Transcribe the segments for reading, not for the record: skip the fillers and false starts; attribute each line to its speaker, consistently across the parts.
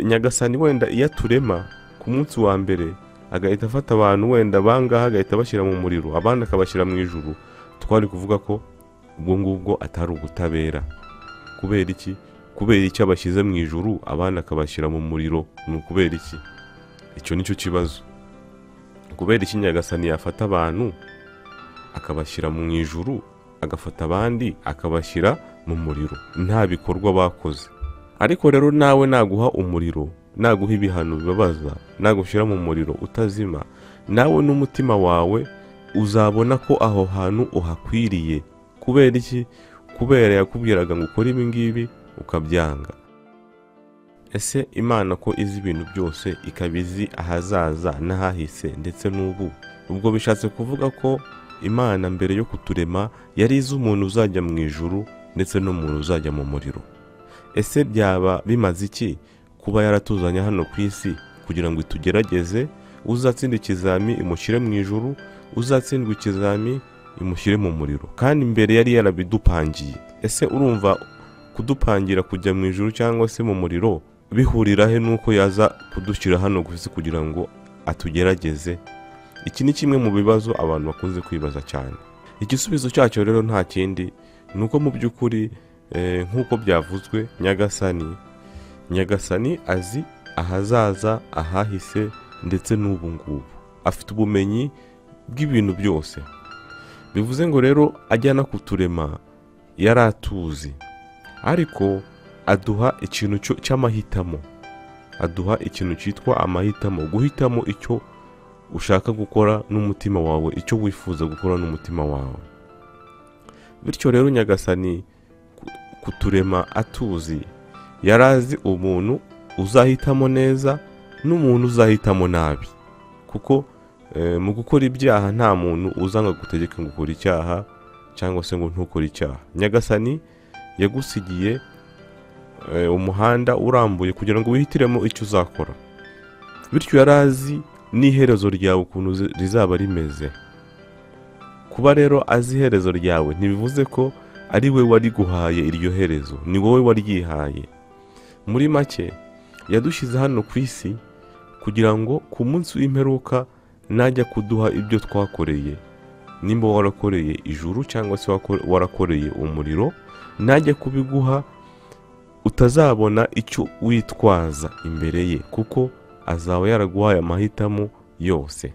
Speaker 1: nyagasani wenda iyo aturema ku munsi wa mbere agahita afata abantu wenda bangaha agahita bashyira mu muriro abandi akabashyira mu ijuru, twari kuvuga ko ubwo ngubwo atari ubutabera. kubera iki? Kubera icyo abashyize mu ijuru abandi akabashyira mu muriro, ni ukubera iki? Icyo nicyo kibazo. Kubera iki nyagasani yafata abantu akabashyira mu ijuru agafata abandi akabashyira mu muriro nta bikorwa bakoze? Ariko rero nawe naguha umuriro, naguha ibihano bibabaza, nagushyira mu muriro utazima, nawe n'umutima wawe uzabona ko aho hantu uhakwiriye. Kubera iki? Kubera yakubwiraga ngo ukore ibi ngibi ukabyanga. Ese Imana ko izi ibintu byose, ikabizi ahazaza n'ahahise ndetse n'ubu, ubwo bishatse kuvuga ko Imana mbere yo kuturema yari izi umuntu uzajya mu ijuru ndetse n'umuntu uzajya mu muriro. Ese byaba bimaze iki kuba yaratuzanye hano ku isi kugira ngo itugerageze? Uzatsinda ikizami imushyire mu ijuru, uzatsindwa ikizami imushyire mu muriro, kandi mbere yari yarabidupangiye. Ese urumva kudupangira kujya mu ijuru cyangwa se mu muriro bihurira he nuko yaza kudushyira hano ku isi kugira ngo atugerageze? Iki ni kimwe mu bibazo abantu bakunze kwibaza cyane. Igisubizo cyacyo rero nta kindi, nuko mu by'ukuri nk'uko byavuzwe, nyagasani azi ahazaza, ahahise ndetse n'ubu ngubu. Afite ubumenyi bw'ibintu byose. Bivuze ngo rero ajyana kuturema yari atuzi, ariko aduha ikintu cy'amahitamo. Aduha ikintu cyitwa amahitamo, guhitamo icyo ushaka gukora n'umutima wawe, icyo wifuza gukora n'umutima wawe. Bityo rero nyagasani kuturema atuzi, yarazi umuntu uzahitamo neza n'umuntu uzahitamo nabi, kuko mu gukora ibyaha nta muntu uzanga gutegeka ngo ukore icyaha cyangwa se ngo ntukore icyaha. Nyagasani yagusigiye umuhanda urambuye kugira ngo wihitiremo icyo uzakora. Bityo yarazi n'iherezo ryawe ukuntu rizaba rimeze. Kuba rero azi iherezo ryawe ntibivuze ko ari we wariguhaye iryo herezo, ni wowe waryihaye. Muri make yadushyize hano ku isi kugira ngo ku munsi w'imperuka najya kuduha ibyo twakoreye, nimba warakoreye ijuru cyangwa se warakoreye umuriro, najya kubiguha utazabona icyo witwaza imbere ye, kuko azaba yaraguhaye amahitamo yose.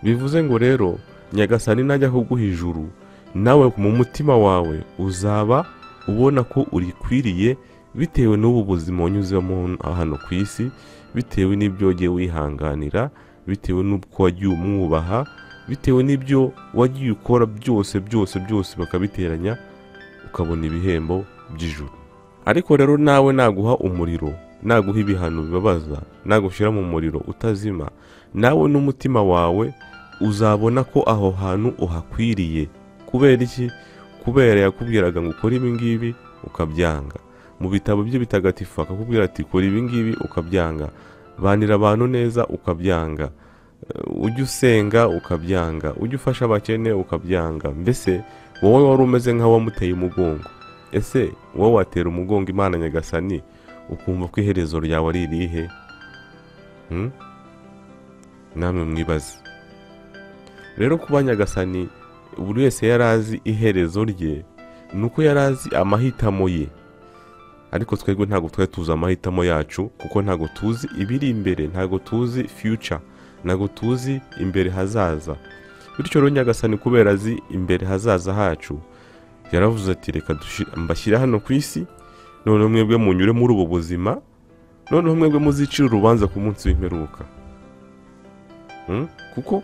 Speaker 1: Bivuze ngo rero nyagasani najya kuguha ijuru, nawe mu mutima wawe uzaba ubona ko urikwiriye bitewe n'ubu buzima wanyuzemo hano ku isi, bitewe n'ibyo wagiye wihanganira, bitewe n'uko wagiye umwubaha, bitewe n'ibyo wagiye ukora byose bakabiteranya ukabona ibihembo by'ijuru. Ariko rero nawe naguha umuriro, naguha ibihano bibabaza, nagushyira mu muriro utazima, nawe n'umutima wawe uzabona ko aho hantu uhakwiriye. Kubera iki? Kubera yakubwiraga ngo ukore ibi ngibi ukabyanga. Mu bitabo bye bitagatifu akakubwira ati kora ibi ngibi ukabyanga, banira abantu neza ukabyanga, ujye usenga ukabyanga, ujye ufasha abakene ukabyanga. Mbese wowe wari umeze nk'aho wamuteye umugongo. Ese wowe watera umugongo Imana nyagasani ukumva ko iherezo ryawe ari irihe? Namwe mwibaze. Rero kuba nyagasani buri wese yarazi iherezo rye, nuko yarazi amahitamo ye. Ariko twebwe ntabwo twari tuzi amahitamo yacu, kuko ntabwo tuzi ibiri imbere, ntabwo tuzi future, ntabwo tuzi imbere hazaza. Bityo rero nyagasani kubera azi imbere hazaza hacu, yaravuze ati reka mbashyire hano ku isi, noneho mwebwe munyure muri ubu buzima, noneho mwebwe muzicira urubanza ku munsi w'imperuka. Kuko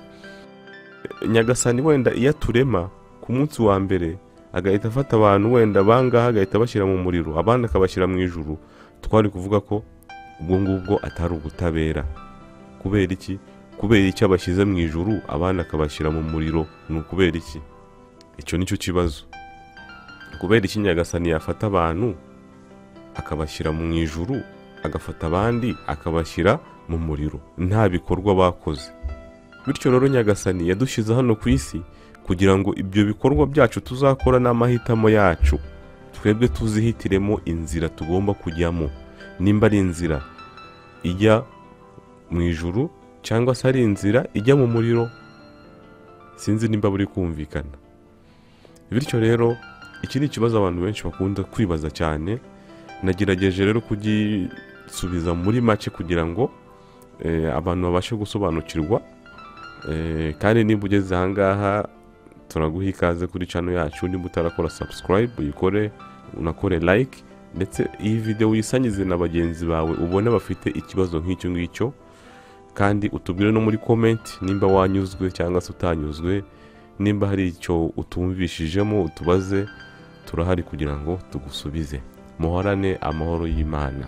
Speaker 1: nyagasani wenda iyo aturema ku munsi wa mbere agahita afata abantu wenda bangaha agahita bashyira mu muriro abandi akabashyira mu ijuru, twari kuvuga ko ubwo ngubwo atari ubutabera. Kubera iki? Kubera icyo abashyize mu ijuru abandi akabashyira mu muriro, ni ukubera iki? Icyo nicyo kibazo. Kubera iki nyagasani yafata abantu akabashyira mu ijuru agafata abandi akabashyira mu muriro nta bikorwa bakoze? Bityo rero nyagasani yadushyize hano ku isi kugira ngo ibyo bikorwa byacu tuzakora n'amahitamo yacu, twebwe tuzihitiremo inzira tugomba kujyamo. Nimba ari inzira ijya mu ijuru cyangwa se ari inzira ijya mu muriro. Sinzi nimba buri kumvikana. Bityo rero iki ni ikibazo abantu benshi bakunda kwibaza cyane. Nagerageje rero kugisubiza muri make kugira ngo abantu babashe gusobanukirwa. Kandi nimba ugeze ahangaha turaguha ikaze kuri channel yacu. Nimba utarakora subscribe uyikore, unakore like, ndetse iyi video uyisangize na bagenzi bawe ubone bafite ikibazo nk'icyo ngicyo. Kandi utubwire no muri comment nimba wanyuzwe cyangwa se utanyuzwe, nimba hari icyo utumvishijemo utubaze, turahari kugira ngo tugusubize. Muhorane amahoro y'Imana.